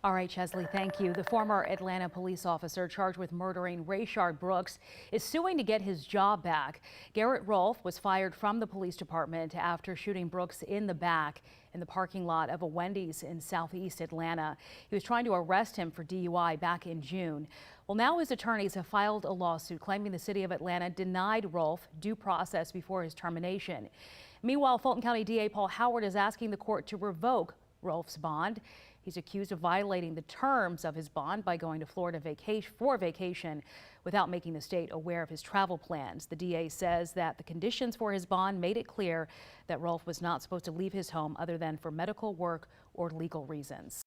All right, Chesley, thank you. The former Atlanta police officer charged with murdering Rayshard Brooks is suing to get his job back. Garrett Rolfe was fired from the police department after shooting Brooks in the back in the parking lot of a Wendy's in southeast Atlanta. He was trying to arrest him for DUI back in June. Well, now his attorneys have filed a lawsuit claiming the city of Atlanta denied Rolfe due process before his termination. Meanwhile, Fulton County DA Paul Howard is asking the court to revoke Rolfe's bond. He's accused of violating the terms of his bond by going to Florida for vacation without making the state aware of his travel plans. The DA says that the conditions for his bond made it clear that Rolfe was not supposed to leave his home other than for medical work or legal reasons.